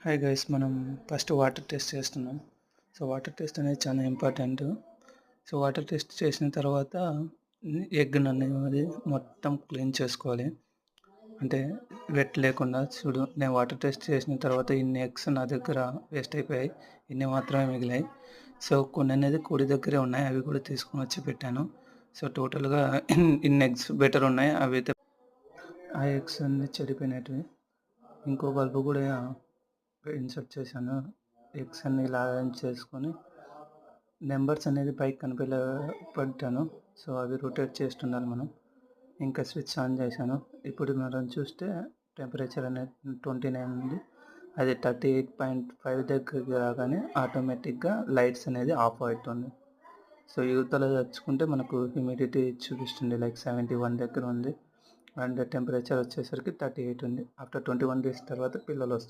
Hi guys, మనం first water test చేస్తున్నాం. So water test అనేది చాలా ఇంపార్టెంట్. సో వాటర్ టెస్ట్ చేసిన తర్వాత ఎగ్ అనేది మొత్తం క్లీన్ చేసుకోవాలి. అంటే వెట్ లేకుండా. చూడు, నేను వాటర్ టెస్ట్ చేసిన తర్వాత ఇన్ని ఎగ్స్ నా దగ్గర వేస్ట్ అయిపోయాయి, ఇన్ని మాత్రమే మిగిలాయి. సో కొన్ని అనేది కోడి దగ్గరే ఉన్నాయి, అవి కూడా తీసుకొని వచ్చి పెట్టాను. సో టోటల్గా ఇన్ని ఎగ్స్ బెటర్ ఉన్నాయి. అవి అయితే ఆ ఎగ్స్ అన్నీ చెడిపోయినవి. ఇంకో బల్బు కూడా ఇన్సర్ట్ చేశాను. ఎగ్స్ అన్ని ఇలా అరేంజ్ చేసుకొని నెంబర్స్ అనేది పైకి కనిపించే పెట్టాను. సో అవి రొటేట్ చేస్తుండాలి మనం. ఇంకా స్విచ్ ఆన్ చేశాను. ఇప్పుడు మనం చూస్తే టెంపరేచర్ అనేది 29 ఉంది. అది 38.5 దగ్గరికి రాగానే ఆటోమేటిక్గా లైట్స్ అనేది ఆఫ్ అవుతుంది. సో యువతల తెచ్చుకుంటే మనకు హ్యూమిడిటీ చూపిస్తుంది, లైక్ 71 దగ్గర ఉంది. అండ్ టెంపరేచర్ వచ్చేసరికి 38 ఉంది. ఆఫ్టర్ 21 డేస్ తర్వాత పిల్లలు వస్తారు.